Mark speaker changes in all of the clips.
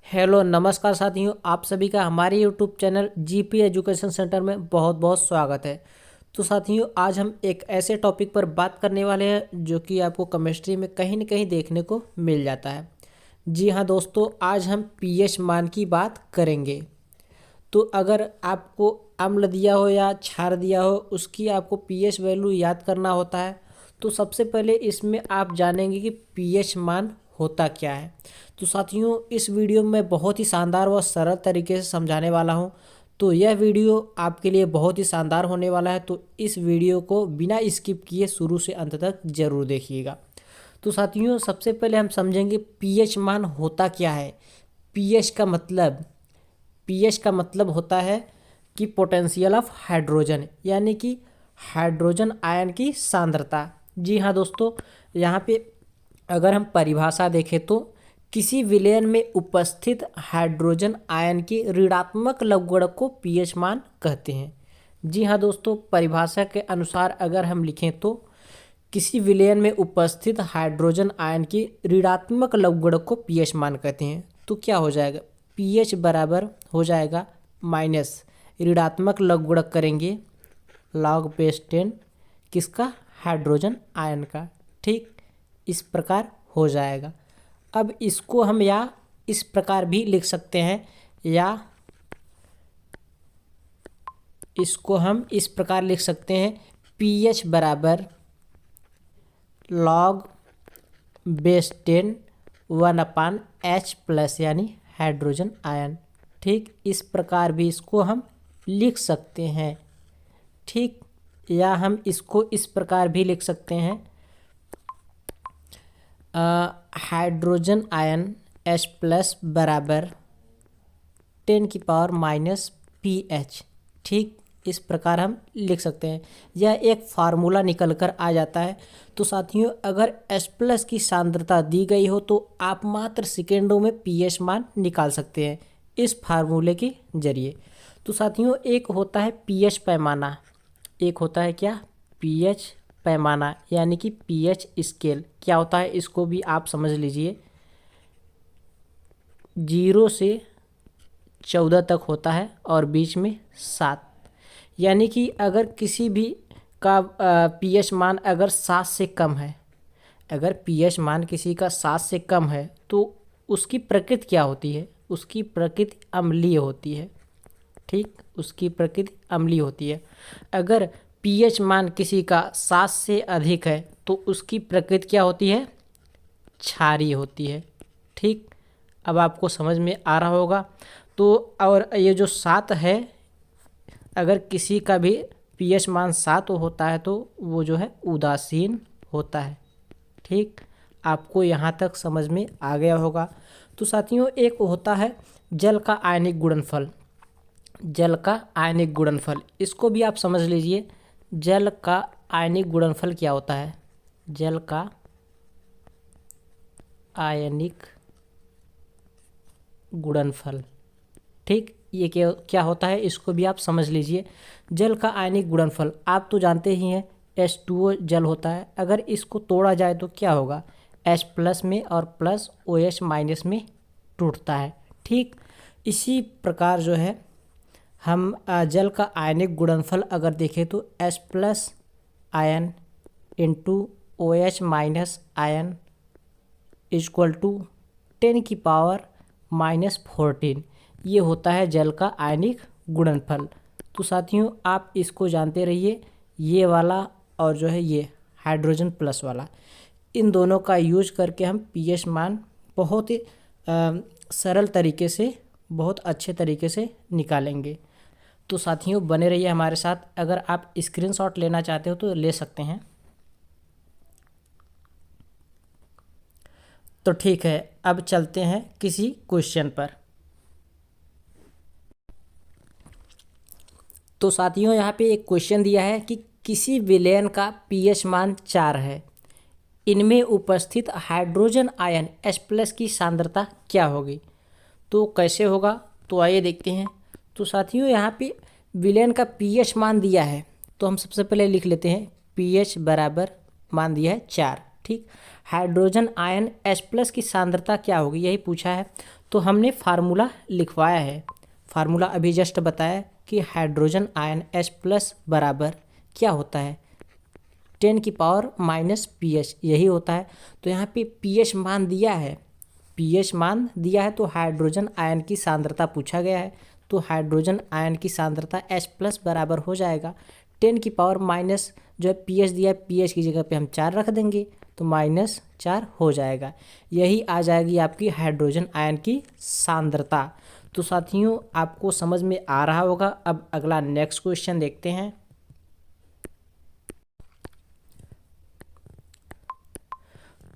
Speaker 1: Hello नमस्कार साथियों, आप सभी का हमारे YouTube channel GP education centre में बहुत बहुत स्वागत है। तो साथियों, आज हम एक ऐसे टॉपिक पर बात करने वाले हैं जो कि आपको केमिस्ट्री में कहीं न कहीं देखने को मिल जाता है। जी हाँ दोस्तों, आज हम पीएच मान की बात करेंगे। तो अगर आपको अम्ल दिया हो या क्षार दिया हो, उसकी आपको पीएच वैल्यू याद करना होता है। तो सबसे पहले इसमें आप जानेंगे कि पीएच मान होता क्या है। तो साथियों, इस वीडियो में बहुत ही शानदार व सरल तरीके से समझाने वाला हूँ। तो यह वीडियो आपके लिए बहुत ही शानदार होने वाला है, तो इस वीडियो को बिना स्किप किए शुरू से अंत तक ज़रूर देखिएगा। तो साथियों, सबसे पहले हम समझेंगे पीएच मान होता क्या है। पीएच का मतलब पीएच का मतलब होता है कि पोटेंशियल ऑफ हाइड्रोजन, यानी कि हाइड्रोजन आयन की सांद्रता। जी हाँ दोस्तों, यहाँ पे अगर हम परिभाषा देखें तो किसी विलयन में उपस्थित हाइड्रोजन आयन के ऋणात्मक लवगुणक को पीएच मान कहते हैं। जी हाँ दोस्तों, परिभाषा के अनुसार अगर हम लिखें तो किसी विलयन में उपस्थित हाइड्रोजन आयन के ऋणात्मक लवगुणक को पीएच मान कहते हैं। तो क्या हो जाएगा, पीएच बराबर हो जाएगा माइनस ऋणात्मक लवगुणक करेंगे लॉग बेस 10 किसका, हाइड्रोजन आयन का। ठीक, इस प्रकार हो जाएगा। अब इसको हम या इस प्रकार भी लिख सकते हैं, या इसको हम इस प्रकार लिख सकते हैं, पीएच बराबर लॉग बेस 10 1/H प्लस, यानी हाइड्रोजन आयन। ठीक, इस प्रकार भी इसको हम लिख सकते हैं। ठीक, या हम इसको इस प्रकार भी लिख सकते हैं, हाइड्रोजन आयन H प्लस बराबर 10⁻⁻पीएच। ठीक, इस प्रकार हम लिख सकते हैं। यह एक फार्मूला निकल कर आ जाता है। तो साथियों, अगर H प्लस की सांद्रता दी गई हो तो आप मात्र सेकेंडों में पीएच मान निकाल सकते हैं इस फार्मूले के जरिए। तो साथियों, एक होता है पीएच पैमाना, एक होता है क्या, पीएच पैमाना, यानी कि पीएच स्केल। क्या होता है इसको भी आप समझ लीजिए। 0 से 14 तक होता है और बीच में 7, यानी कि अगर किसी भी का पीएच मान अगर 7 से कम है, अगर पीएच मान किसी का 7 से कम है तो उसकी प्रकृति क्या होती है, उसकी प्रकृति अम्लीय होती है। ठीक, उसकी प्रकृति अम्लीय होती है। अगर पीएच मान किसी का 7 से अधिक है तो उसकी प्रकृति क्या होती है, क्षारीय होती है। ठीक, अब आपको समझ में आ रहा होगा। तो और ये जो 7 है, अगर किसी का भी पीएच मान 7 होता है तो वो जो है उदासीन होता है। ठीक, आपको यहाँ तक समझ में आ गया होगा। तो साथियों, एक होता है जल का आयनिक गुणनफल। जल का आयनिक गुणनफल, इसको भी आप समझ लीजिए। जल का आयनिक गुणनफल क्या होता है, जल का आयनिक गुणनफल। ठीक, ये क्या क्या होता है इसको भी आप समझ लीजिए। जल का आयनिक गुणनफल आप तो जानते ही हैं, H2O जल होता है। अगर इसको तोड़ा जाए तो क्या होगा, H प्लस में और प्लस OH माइनस में टूटता है। ठीक, इसी प्रकार जो है हम जल का आयनिक गुणनफल अगर देखें तो H plus ion into OH minus ion equal to 10⁻⁻14, ये होता है जल का आयनिक गुणनफल। तो साथियों, आप इसको जानते रहिए, ये वाला और जो है ये हाइड्रोजन प्लस वाला, इन दोनों का यूज करके हम पीएच मान बहुत ही सरल तरीके से, बहुत अच्छे तरीके से निकालेंगे। तो साथियों, बने रहिए हमारे साथ। अगर आप स्क्रीनशॉट लेना चाहते हो तो ले सकते हैं। तो ठीक है, अब चलते हैं किसी क्वेश्चन पर। तो साथियों, यहाँ पे एक क्वेश्चन दिया है कि किसी विलयन का पीएच मान 4 है, इनमें उपस्थित हाइड्रोजन आयन H प्लस की सांद्रता क्या होगी। तो कैसे होगा, तो आइए देखते हैं। तो साथियों, यहाँ पे विलयन का पीएच मान दिया है, तो हम सबसे पहले लिख लेते हैं पीएच बराबर मान दिया है 4। ठीक। हाइड्रोजन आयन H+ की सांद्रता क्या होगी, यही पूछा है। तो हमने फार्मूला लिखवाया है, फार्मूला अभी जस्ट बताया कि हाइड्रोजन आयन H+ बराबर क्या होता है, 10⁻⁻⁻, यही होता है। तो यहाँ पे pH मान दिया है, pH मान दिया है, तो हाइड्रोजन आयन की सांद्रता पूछा गया है। तो हाइड्रोजन आयन की सांद्रता H+ बराबर हो जाएगा 10⁻⁻, जो है pH दिया है, pH की जगह पे हम 4 रख देंगे तो -4 हो जाएगा। यही आ जाएगी आपकी हाइड्रोजन आयन की सांद्रता। तो साथियों आपको समझ में आ रहा होगा। अब अगला नेक्स्ट क्वेश्चन देखते हैं।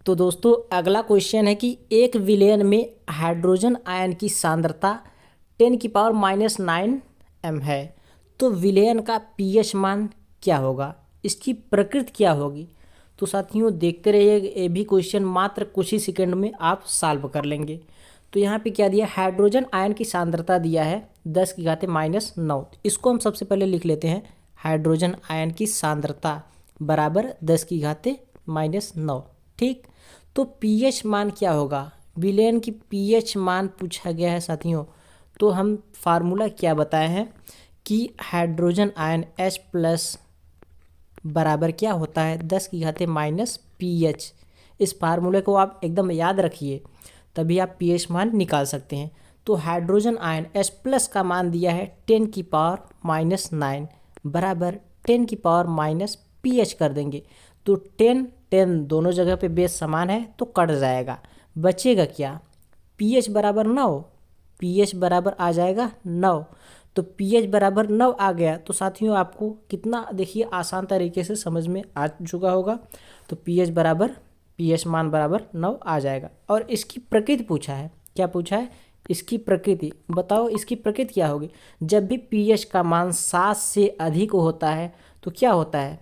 Speaker 1: तो दोस्तों अगला क्वेश्चन है कि एक विलयन में हाइड्रोजन आयन की सांद्रता 10⁻⁹ m है, तो विलयन का pH मान क्या होगा, इसकी प्रकृति क्या होगी। तो साथियों देखते रहिए, ये भी क्वेश्चन मात्र कुछ ही सेकंड में आप सॉल्व कर लेंगे। तो यहाँ पे क्या दिया, हाइड्रोजन आयन की सांद्रता दिया है 10⁻⁹। इसको हम सबसे पहले लिख लेते हैं, हाइड्रोजन आयन की सांद्रता बराबर 10⁻⁹। ठीक। तो pH मान क्या होगा, विलयन की pH मान पूछा गया है साथियों। तो हम फार्मूला क्या बताए हैं कि हाइड्रोजन आयन H+ बराबर क्या होता है, 10⁻⁻⁻। इस फार्मूले को आप एकदम याद रखिए, तभी आप pH मान निकाल सकते हैं। तो हाइड्रोजन आयन H+ का मान दिया है 10⁻⁹ बराबर 10⁻⁻ pH कर देंगे। तो 10 दोनों जगह पे बेस समान है तो कट जाएगा, बचेगा क्या, pH बराबर 9, pH बराबर आ जाएगा 9। तो pH बराबर 9 आ गया। तो साथियों आपको कितना देखिए आसान तरीके से समझ में आ चुका होगा। तो pH मान बराबर 9 आ जाएगा। और इसकी प्रकृति पूछा है, क्या पूछा है, इसकी प्रकृति बताओ, इसकी प्रकृति क्या होगी। जब भी pH का मान 7 से अधिक होता है तो क्या होता है,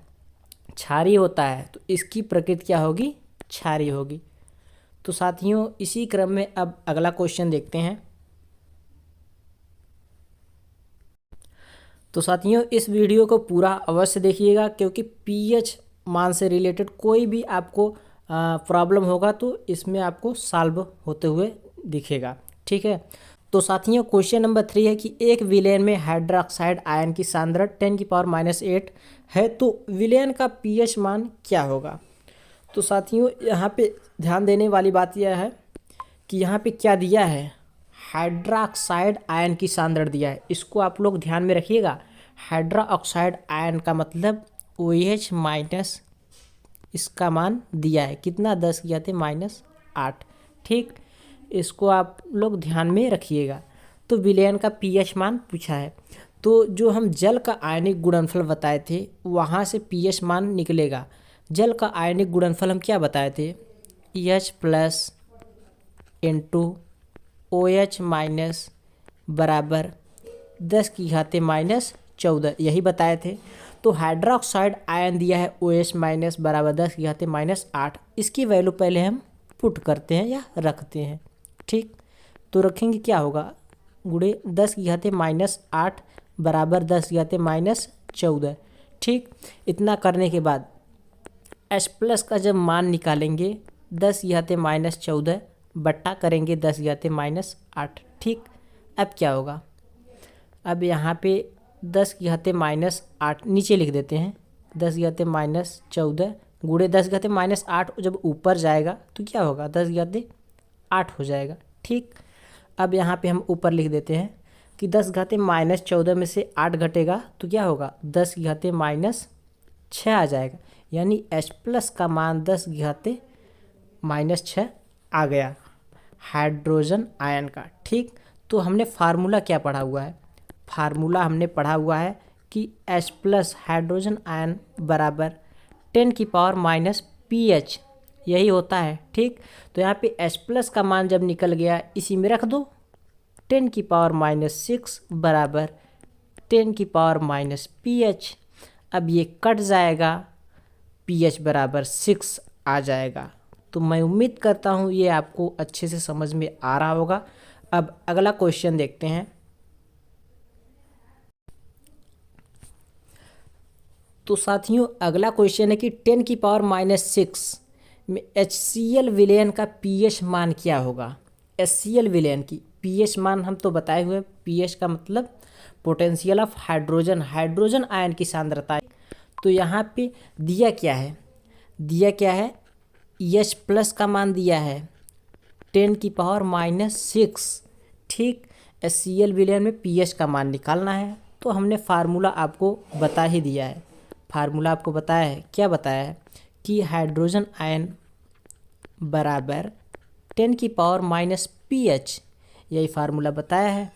Speaker 1: क्षारीय होता है। तो इसकी प्रकृति क्या होगी, क्षारीय होगी। तो साथियों इसी क्रम में अब अगला क्वेश्चन देखते हैं। तो साथियों इस वीडियो को पूरा अवश्य देखिएगा, क्योंकि pH मान से रिलेटेड कोई भी आपको प्रॉब्लम होगा तो इसमें आपको सॉल्व होते हुए दिखेगा। ठीक है। तो साथियों क्वेश्चन नंबर 3 है कि एक विलयन में हाइड्रोक्साइड आयन की सांद्रता 10⁻⁸ है, तो विलयन का pH मान क्या होगा। तो साथियों यहाँ पे ध्यान देने वाली बात यह है कि यहाँ पे क्या दिया है, हाइड्रोक्साइड आयन की सांद्रता दिया है। इसको आप लोग ध्यान में रखिएगा, हाइड्रोक्साइड आयन का मतलब OH-, इसका मान दिया है कितना, 10⁻⁻8। ठीक, इसको आप लोग ध्यान में रखिएगा। तो विलयन का pH मान पूछा है, तो जो हम जल का आयनिक गुणनफल बताए थे वहाँ से pH मान निकलेगा। जल का आयनिक गुणनफल हम क्या बताए थे, H+ इंटू OH- बराबर 10⁻⁻14, यही बताए थे। तो हाइड्रोक्साइड आयन दिया है OH- बराबर 10⁻⁸। इसकी वैल्यू पहले हम पुट करते हैं या रखते हैं। ठीक, तो रखेंगे क्या होगा, गुणे 10⁻⁸ बराबर 10⁻⁻14। ठीक, इतना करने के बाद H+ का जब मान निकालेंगे 10⁻⁻14 बट्टा करेंगे 10⁻⁻8। ठीक, अब क्या होगा, अब यहाँ पे 10⁻⁻8 नीचे लिख देते हैं, 10⁻⁻14 गुणे 10⁻⁻8 जब ऊपर जाएगा तो क्या होगा, 10⁻8 हो जाएगा। ठीक, अब यहाँ पे हम ऊपर लिख देते हैं कि 10⁻⁻14 में से 8 घटेगा तो क्या होगा, 10⁻⁻6 आ जाएगा। यानी H+ का मान 10⁻⁻6 आ गया हाइड्रोजन आयन का। ठीक, तो हमने फार्मूला क्या पढ़ा हुआ है, फार्मूला हमने पढ़ा हुआ है कि H+ हाइड्रोजन आयन बराबर 10⁻⁻pH, यही होता है। ठीक, तो यहाँ पे H+ का मान जब निकल गया इसी में रख दो, 10⁻⁻6 बराबर 10⁻⁻pH। अब ये कट जाएगा, pH बराबर 6 आ जाएगा। तो मैं उम्मीद करता हूँ ये आपको अच्छे से समझ में आ रहा होगा। अब अगला क्वेश्चन देखते हैं। तो साथियों अगला क्वेश्चन है कि 10⁻⁻6 में HCl विलयन का pH मान क्या होगा। HCl विलयन की pH मान हम तो बताए हुए, pH का मतलब potential of hydrogen, hydrogen ion की सांद्रता। तो यहाँ पे दिया क्या है, दिया क्या है, H प्लस का मान दिया है 10⁻⁻⁶। ठीक, HCl विलयन में pH का मान निकालना है, तो हमने फार्मूला आपको बता ही दिया है। फार्मूला आपको बताया है, क्या बताया है कि हाइड्रोजन आयन बराबर 10⁻⁻pH, यही फार्मूला बताया है।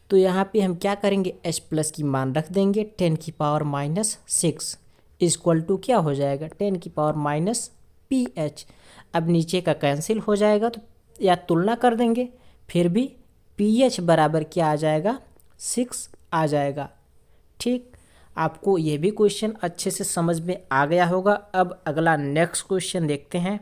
Speaker 1: तो यहाँ पे हम क्या करेंगे, H प्लस की मान रख देंगे 10⁻⁶, इक्वल टू क्या हो जाएगा 10⁻pH। अब नीचे का कैंसिल हो जाएगा, तो या तुलना कर देंगे, फिर भी pH बराबर क्या आ जाएगा, 6 आ जाएगा। ठीक, आपको ये भी क्वेश्चन अच्छे से समझ में आ गया होगा। अब अगला नेक्स्ट क्वेश्चन देखते हैं।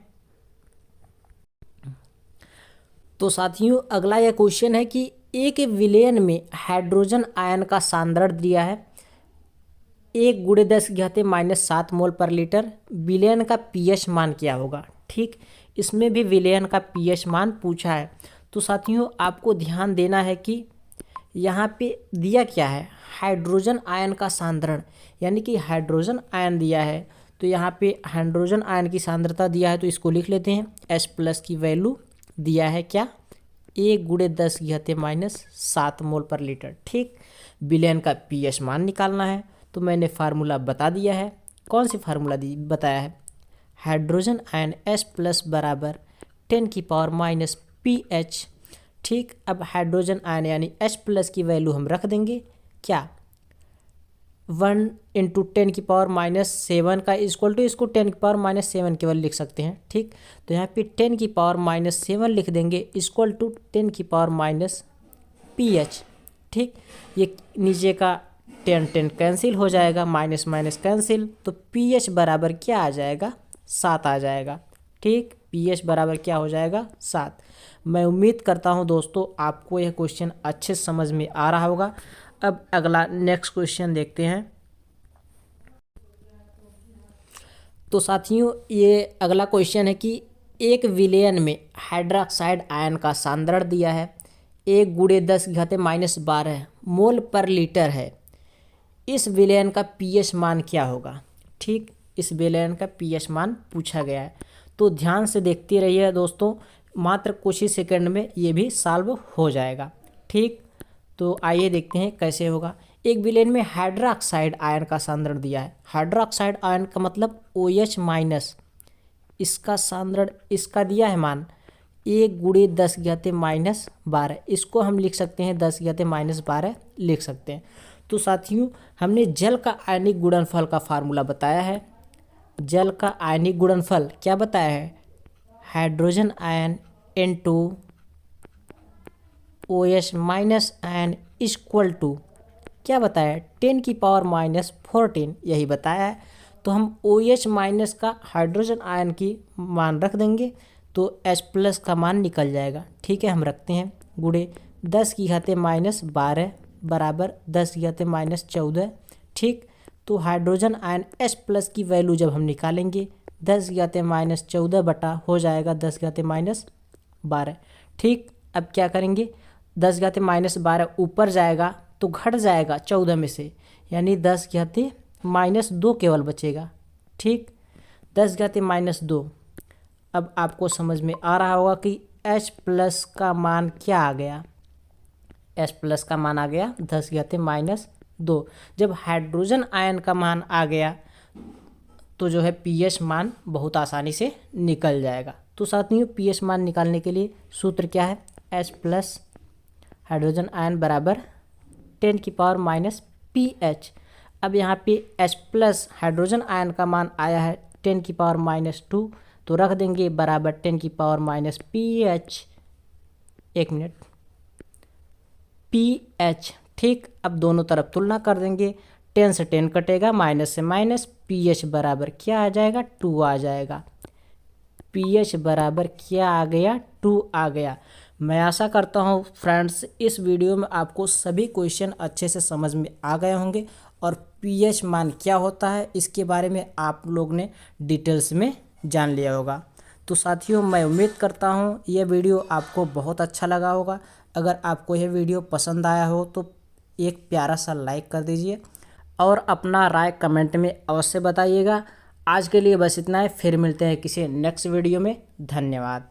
Speaker 1: तो साथियों अगला यह क्वेश्चन है कि एक विलयन में हाइड्रोजन आयन का सांद्रण दिया है 1×10⁻⁷ मोल पर लीटर। विलयन का pH मान क्या होगा। ठीक, इसमें भी विलयन का pH मान पूछा है। तो साथियों आपको ध्यान देना है कि यहाँ पे दिया क्या है, हाइड्रोजन आयन का सांद्रण, यानी कि हाइड्रोजन आयन दिया है। तो यहाँ पे हाइड्रोजन आयन की सांद्रता दिया है, तो इसको लिख लेते हैं। H प्लस की वैल्यू दिया है क्या, 1×10⁻⁷ मोल पर लीटर। ठीक, विलयन का pH मान निकालना है, तो मैंने फार्मूला बता दिया है। कौन सी फार्मूला बताया है, हाइड्रोजन आयन H प्लस बराबर 10⁻⁻pH। ठीक, अब हाइड्रोजन आयन यानी H प्लस की वैल्यू हम रख देंगे क्या, 1 × 10⁻⁷ का इक्वल टू, इसको 10⁻⁷ केवल लिख सकते हैं। ठीक, तो यहाँ पे 10⁻⁷ लिख देंगे इक्वल टू 10⁻pH। ठीक, ये नीचे का 10 कैंसिल हो जाएगा, माइनस माइनस कैंसिल, तो pH बराबर क्या आ जाएगा, 7 आ जाएगा। ठीक, pH बराबर क्या हो जाएगा, 7। मैं उम्मीद करता हूँ दोस्तों आपको यह क्वेश्चन अच्छे समझ में आ रहा होगा। अब अगला नेक्स्ट क्वेश्चन देखते हैं। तो साथियों ये अगला क्वेश्चन है कि एक विलयन में हाइड्रोक्साइड आयन का सांद्रण दिया है 1×10⁻⁻12 मोल पर लीटर है। इस विलयन का pH मान क्या होगा। ठीक, इस विलयन का pH मान पूछा गया है, तो ध्यान से देखते रहिए दोस्तों, मात्र कुछ ही सेकंड में ये भी सॉल्व हो जाएगा। ठीक, तो आइए देखते हैं कैसे होगा। एक विलयन में हाइड्रोक्साइड आयन का सांद्रण दिया है। हाइड्रोक्साइड आयन का मतलब OH माइनस, इसका सांद्रण इसका दिया है मान 1×10⁻⁻12, इसको हम लिख सकते हैं 10⁻⁻12 लिख सकते हैं। तो साथियों हमने जल का आयनिक गुणनफल का फार्मूला बताया है। जल का आयनिक गुणनफल क्या बताया है, hydrogen ion N2 OH minus ion equal to क्या बताया है, 10⁻⁻14, यही बताया है। तो हम OH माइनस का हाइड्रोजन आयन की मान रख देंगे, तो H प्लस का मान निकल जाएगा। ठीक है, हम रखते हैं गुणे 10⁻⁻12 बराबर 10⁻⁻14। ठीक, तो हाइड्रोजन आयन H प्लस की वैल्यू जब हम निकालेंगे 10⁻⁻14 बटा हो जाएगा 10⁻⁻12। ठीक, अब क्या करेंगे, 10⁻⁻12 ऊपर जाएगा तो घट जाएगा 14 में से, यानी 10⁻⁻2 केवल बचेगा। ठीक, 10⁻⁻2। अब आपको समझ में आ रहा होगा कि H प्लस का मान क्या आ गया, H प्लस का मान आ गया 10⁻⁻2। जब हाइड्रोजन आयन का मान आ गया तो जो है pH मान बहुत आसानी से निकल जाएगा। तो साथियों pH मान निकालने के लिए सूत्र क्या है, H प्लस हाइड्रोजन आयन बराबर 10⁻⁻pH। अब यहाँ पे H प्लस हाइड्रोजन आयन का मान आया है 10⁻⁻2, तो रख देंगे बराबर 10⁻⁻pH। एक मिनट, pH। ठीक, अब दोनों तरफ तुलना कर देंगे, 10 से 10 कटेगा, माइनस से माइनस, pH बराबर क्या आ जाएगा, 2 आ जाएगा। pH बराबर क्या आ गया, 2 आ गया। मैं आशा करता हूँ फ्रेंड्स इस वीडियो में आपको सभी क्वेश्चन अच्छे से समझ में आ गए होंगे और pH मान क्या होता है इसके बारे में आप लोग ने डिटेल्स में जान लिया होगा। तो साथियों मैं उम्मीद करता हूँ यह वीडियो आपको बहुत अच्छा लगा होगा। अगर आपको यह वीडियो पसंद आया हो तो एक प्यारा सा लाइक कर दीजिए और अपना राय कमेंट में अवश्य बताइएगा। आज के लिए बस इतना है, फिर मिलते हैं किसी नेक्स्ट वीडियो में। धन्यवाद।